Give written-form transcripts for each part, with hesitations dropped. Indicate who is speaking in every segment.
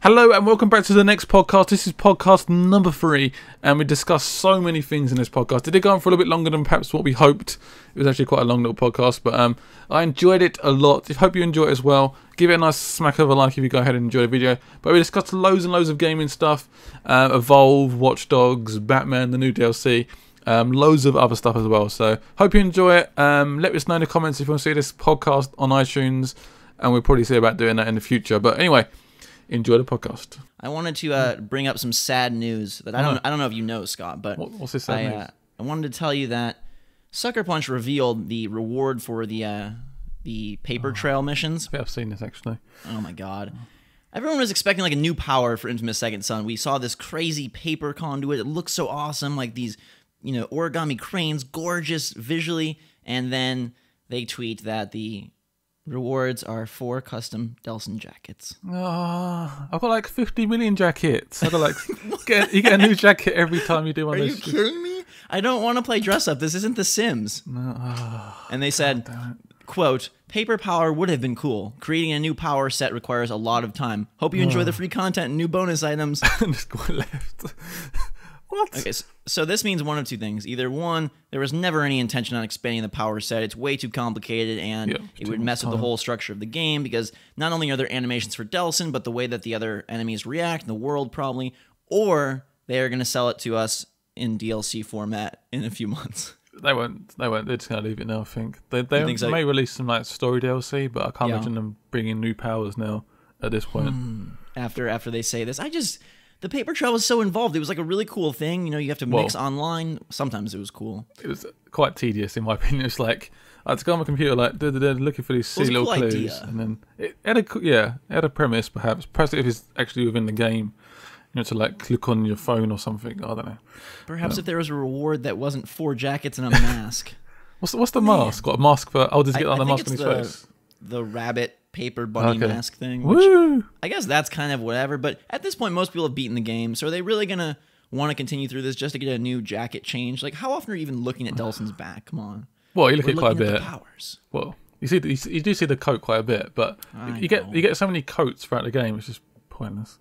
Speaker 1: Hello and welcome back to the next podcast. This is podcast number 3 and we discussed so many things in this podcast. It did go on for a little bit longer than perhaps what we hoped. It was actually quite a long little podcast, but I enjoyed it a lot. I hope you enjoy it as well. Give it a nice smack of a like if you go ahead and enjoy the video. But we discussed loads and loads of gaming stuff. ALll, Watch Dogs, Batman, the new DLC. Loads of other stuff as well. So hope you enjoy it. Let us know in the comments if you want to see this podcast on iTunes. And we'll probably see about doing that in the future. But anyway, enjoy the podcast.
Speaker 2: I wanted to bring up some sad news that I don't know if you know, Scott, but
Speaker 1: what's this sad news?
Speaker 2: I wanted to tell you that Sucker Punch revealed the reward for the paper trail missions.
Speaker 1: I think I've seen this actually.
Speaker 2: Oh my god. Everyone was expecting like a new power for Infamous Second Son. We saw this crazy paper conduit. It looks so awesome, like these, origami cranes, gorgeous visually, and then they tweet that the rewards are 4 custom Delson jackets.
Speaker 1: Oh, I've got like 50 million jackets. I've got like you get a new jacket every time you do one of those.
Speaker 2: Are you kidding me? I don't want to play dress up. This isn't The Sims.
Speaker 1: No.
Speaker 2: And they said, quote, paper power would have been cool. Creating a new power set requires a lot of time. Hope you enjoy the free content and new bonus items.
Speaker 1: Just go left. What?
Speaker 2: Okay, so this means one of two things. Either one, there was never any intention on expanding the power set. It's way too complicated, and it would mess with the whole structure of the game, because not only are there animations for Delson, but the way that the other enemies react, the world probably, or they are going to sell it to us in DLC format in a few months.
Speaker 1: They won't. They're just going to leave it now, I think. They
Speaker 2: so?
Speaker 1: may release some like story DLC, but I can't imagine them bringing new powers now at this point.
Speaker 2: After they say this, the paper trail was so involved. It was like a really cool thing. You have to mix online. Sometimes it was cool.
Speaker 1: It was quite tedious, in my opinion. It's like I had to go on my computer, like looking for these silly little clues, idea. And then it had a premise, perhaps if it's actually within the game. To like click on your phone or something. I don't know.
Speaker 2: Perhaps if there was a reward that wasn't 4 jackets and a mask.
Speaker 1: What's the mask? Got a mask for? Oh, does he get on the mask on his face?
Speaker 2: The rabbit paper bunny mask thing.
Speaker 1: Woo!
Speaker 2: I guess that's kind of whatever, but at this point most people have beaten the game, so are they really gonna want to continue through this just to get a new jacket change? Like, how often are you even looking at Delson's back? Come on.
Speaker 1: Well, you look at it quite a bit.
Speaker 2: The powers.
Speaker 1: Well, you do see the coat quite a bit, but you get so many coats throughout the game, it's just pointless.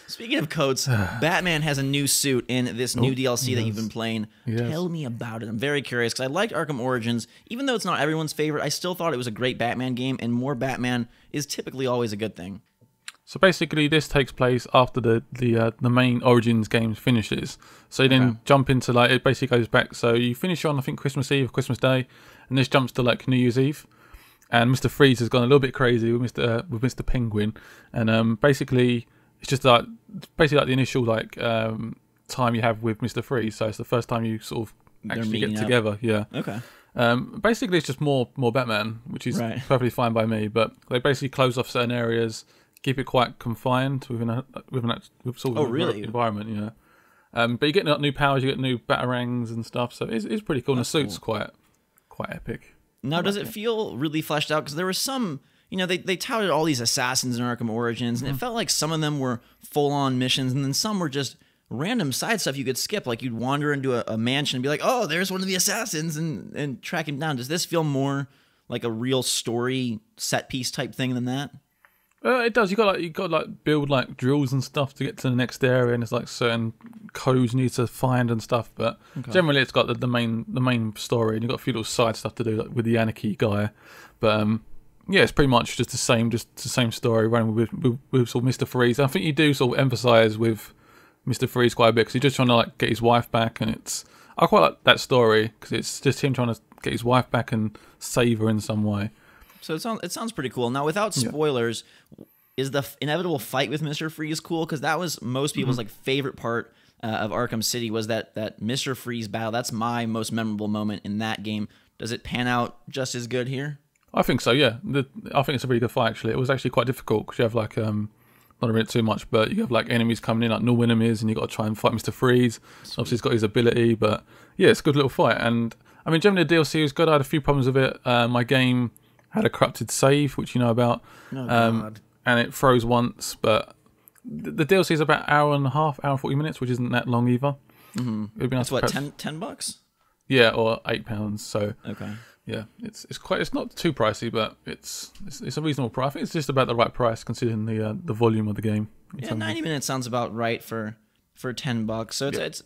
Speaker 2: Speaking of coats, Batman has a new suit in this new DLC that you've been playing. Tell me about it. I'm very curious because I liked Arkham Origins. Even though it's not everyone's favorite, I still thought it was a great Batman game, and more Batman is typically always a good thing.
Speaker 1: So basically, this takes place after the main Origins game finishes. So you then jump into like it basically goes back. So you finish on I think Christmas Eve, Christmas Day, and this jumps to like New Year's Eve. And Mr. Freeze has gone a little bit crazy with Mr. Penguin, and basically. It's just like basically like the initial time you have with Mr. Freeze, so it's the first time you sort of actually get together. Yeah.
Speaker 2: Okay.
Speaker 1: Basically, it's just more Batman, which is perfectly fine by me. But they basically close off certain areas, keep it quite confined within a sort of environment. Yeah. But you get new powers, you get new batarangs and stuff, so it's pretty cool. And the suit's quite epic.
Speaker 2: Now, does it feel really fleshed out? Because there was some. They touted all these assassins in Arkham Origins, and it felt like some of them were full-on missions, and then some were just random side stuff you could skip. Like, you'd wander into a mansion and be like, oh, there's one of the assassins, and track him down. Does this feel more like a real story set-piece type thing than that?
Speaker 1: It does. You got to build like drills and stuff to get to the next area, and there's like certain codes you need to find and stuff. But generally, it's got the main story, and you've got a few little side stuff to do, like with the Anarchy guy. But yeah, it's pretty much just the same story running with sort of Mr. Freeze. I think you do sort of emphasise with Mr. Freeze quite a bit because he's just trying to like get his wife back, and I quite like that story because it's just him trying to get his wife back and save her in some way.
Speaker 2: So it sounds pretty cool. Now, without spoilers, is the inevitable fight with Mr. Freeze cool? Because that was most people's like favorite part of Arkham City was that Mr. Freeze battle. That's my most memorable moment in that game. Does it pan out just as good here?
Speaker 1: I think so, yeah. I think it's a really good fight, actually. It was actually quite difficult because you have, like, not a bit too much, but you have, like, enemies coming in, like normal enemies, and you've got to try and fight Mr. Freeze. So obviously, he's got his ability, but, yeah, it's a good little fight. And, I mean, generally, the DLC was good. I had a few problems with it. My game had a corrupted save, which you know about.
Speaker 2: Oh, God.
Speaker 1: And it froze once, but the DLC is about an hour and a half, hour and 40 minutes, which isn't that long either.
Speaker 2: Mm-hmm. It would be nice. That's what, $10?
Speaker 1: Yeah, or £8. So
Speaker 2: okay.
Speaker 1: Yeah, it's not too pricey, but it's a reasonable price. I think it's just about the right price considering the volume of the game.
Speaker 2: Yeah, 90 minutes sounds about right for $10. So it's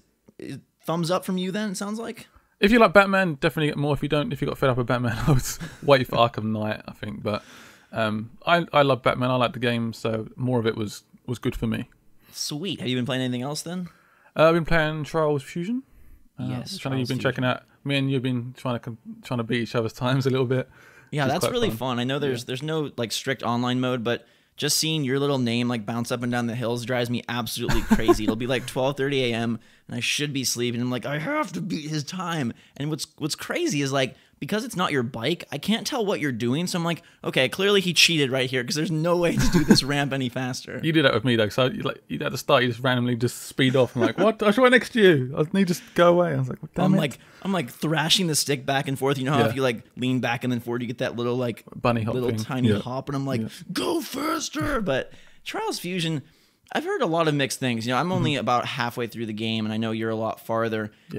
Speaker 2: thumbs up from you then, it sounds like?
Speaker 1: If you like Batman, definitely get more. If you don't, if you got fed up with Batman, I would wait for Arkham Knight, I think. But I love Batman. I like the game, so more of it was good for me.
Speaker 2: Sweet. Have you been playing anything else then?
Speaker 1: I've been playing Trials Fusion.
Speaker 2: Yes,
Speaker 1: I know you've been checking out. Me and you've been trying to beat each other's times a little bit.
Speaker 2: Yeah, that's really fun. I know there's no like strict online mode, but just seeing your little name like bounce up and down the hills drives me absolutely crazy. It'll be like 12:30 a.m. and I should be sleeping. I'm like, I have to beat his time. And what's crazy is like, because it's not your bike, I can't tell what you're doing. So I'm like, okay, clearly he cheated right here because there's no way to do this ramp any faster.
Speaker 1: You did that with me though. So you at the start, you just randomly just speed off. I'm like, what? I should right next to you. I need to just go away. I was like, damn it.
Speaker 2: I'm like thrashing the stick back and forth. You know how if you like lean back and then forward, you get that little like
Speaker 1: bunny hop,
Speaker 2: little tiny hop, and I'm like, go faster. But Trials Fusion, I've heard a lot of mixed things. You know, I'm only about halfway through the game, and I know you're a lot farther.
Speaker 1: Yeah.